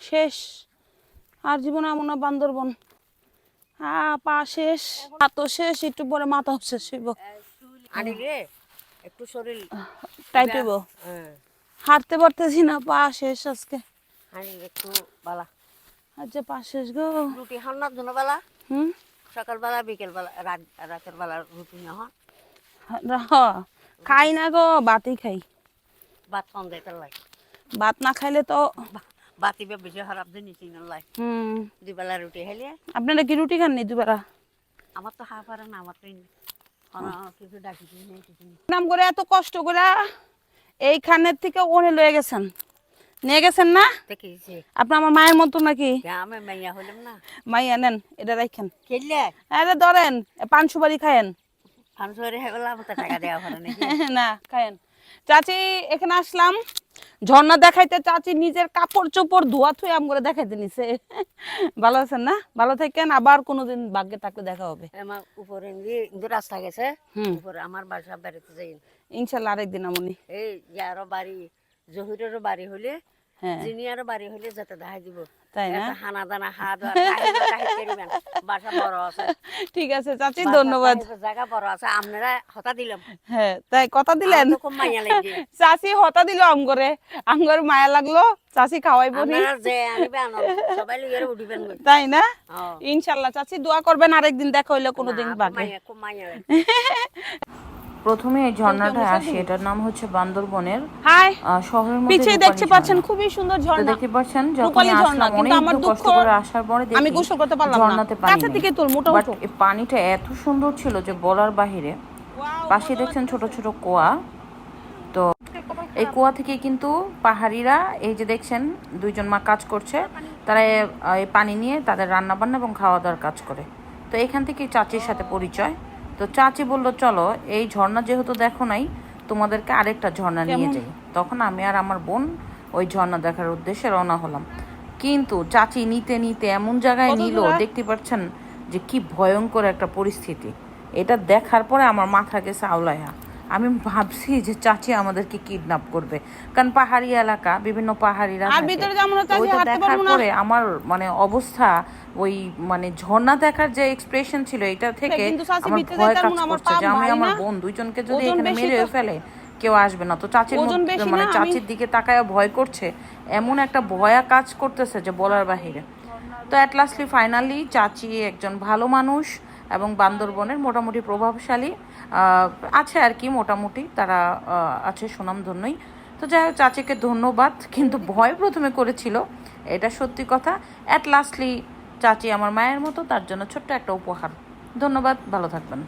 শেষ, আর জীবনে এমন না বান্দরবন। পা শেষ, হাত শেষ, একটু পরে মাথা শেষ হইব। একটু শরীর টাইট হইব, হাঁটতে পারতেছি না, পা শেষ আজকে। একটু বালা আচ্ছা, পা শেষ গো। রুটি খান না দুনো বেলা, হুম, সকালবেলা বিকেল বেলা রাতের বেলা রুটি না হন খাই না গো, বাতি খাই। ভাত কম দেয় লাগে, ভাত না খাইলে তো বাতিবে বেশি খারাপ জিনিস লাই। দুই বেলা রুটি খাইলে। আপনারা কি রুটি খাননি দুবেলা? আমার তো খাওয়া পারে না, আমার তো কিছু ডাকি কিছু নাম করে এত কষ্ট করে এইখানের থেকে ওনে লয়ে গেছেন, নিয়ে গেছেন না? দেখেছি আপনি আমার মায়ের মতো নাকি? আমি মাইয়া হইলাম না। মাইয়া নেন, এটা রাখেন। খেললে আরে ধরেন, পান সুপারি খায়েন। ফানসুয়ারি হয়ে গেল, আমার তো টাকা দেওয়া হয় নাকি। না খায়েন। চাচি এখানে আসলাম ঝর্ণা দেখাইতে, চাচি নিজের কাপড় চোপড় ধোয়া থুয়ে আম করে দেখাইতে নিছে। ভালো আছেন না? ভালো থাকেন, আবার কোনোদিন ভাগ্যে থাকলে দেখা হবে। আমার উপরে রাস্তা গেছে, উপরে আমার বাসা বেড়াতে যাই ইনশাল্লাহ আরেকদিন আমনি। এই যারও বাড়ি, জহিরেরও বাড়ি হলে, জিনিয়ারও বাড়ি হলে যাতে দেখা দিব। তাই না? হানা দানা হাত বাসা বড় আছে। ঠিক আছে চাচি, ধন্যবাদ। জায়গা বড় আছে, আপনারা হতা দিলাম। হ্যাঁ, তাই কথা দিলেন। খুব মাইয়া লাগে। চাচি হতা দিল আমগরে মায়া লাগলো, চাচি খাওয়াইবো নি। যে আনিবে আনো, সবাই লইয়া উঠিবেন। তাই না? ইনশাল্লাহ চাচি দোয়া করবেন, আরেকদিন দেখা হইলে কোনোদিন বাগে। খুব মাইয়া লাগে। প্রথমে এই ঝর্ণাটা আসে, এটার নাম হচ্ছে বান্দরবনের শহরের মধ্যে। পিছে দেখতে পাচ্ছেন খুবই সুন্দর ঝর্ণা, দেখতে পাচ্ছেন যখন আসলাম অনেক কষ্ট করে আসার পরে দেখি আমি গোসল করতে পারলাম না, ঝর্ণাতে পানি কাছে থেকে তোল মোটা বাট এই পানিটা এত সুন্দর ছিল যে বলার বাহিরে। পাশে দেখছেন ছোট ছোট কুয়া, তো এই কুয়া থেকে কিন্তু পাহাড়িরা, এই যে দেখছেন দুইজন মা কাজ করছে, তারা এই পানি নিয়ে তাদের রান্না বান্না এবং খাওয়া দাওয়ার কাজ করে। তো এখান থেকে চাচির সাথে পরিচয়। তো চাচি বললো চলো এই ঝর্ণা যেহেতু দেখো নাই, তোমাদেরকে আরেকটা ঝর্ণা নিয়ে যাই। তখন আমি আর আমার বোন ওই ঝর্ণা দেখার উদ্দেশ্যে রওনা হলাম। কিন্তু চাচি নিতে নিতে এমন জায়গায় নিল, দেখতে পাচ্ছেন যে কি ভয়ঙ্কর একটা পরিস্থিতি। এটা দেখার পরে আমার মাথা গেছে আউলাইয়া। আমি ভাবছি যে চাচি আমাদেরকে কিডন্যাপ করবে, কারণ পাহাড়ি এলাকা, বিভিন্ন পাহাড়িরা ওইটা দেখার পরে আমার মানে অবস্থা, ওই মানে ঝর্ণা দেখার যে এক্সপ্রেশন ছিল, এটা থেকে আমার ভয় কাজ করছে যে আমি আমার বোন দুইজনকে যদি এখানে মেরে ফেলে কেউ আসবে না। তো চাচির মানে চাচির দিকে তাকায় ভয় করছে, এমন একটা ভয়া কাজ করতেছে যে বলার বাহিরে। তো অ্যাট লাস্টলি ফাইনালি চাচি একজন ভালো মানুষ এবং বান্দরবনের মোটামুটি প্রভাবশালী আছে আর কি, মোটামুটি তারা আছে সুনামধন্যই। তো যাই হোক, চাচিকে ধন্যবাদ। কিন্তু ভয় প্রথমে করেছিল, এটা সত্যি কথা। অ্যাট লাস্টলি চাচি আমার মায়ের মতো, তার জন্য ছোট্ট একটা উপহার। ধন্যবাদ, ভালো থাকবেন।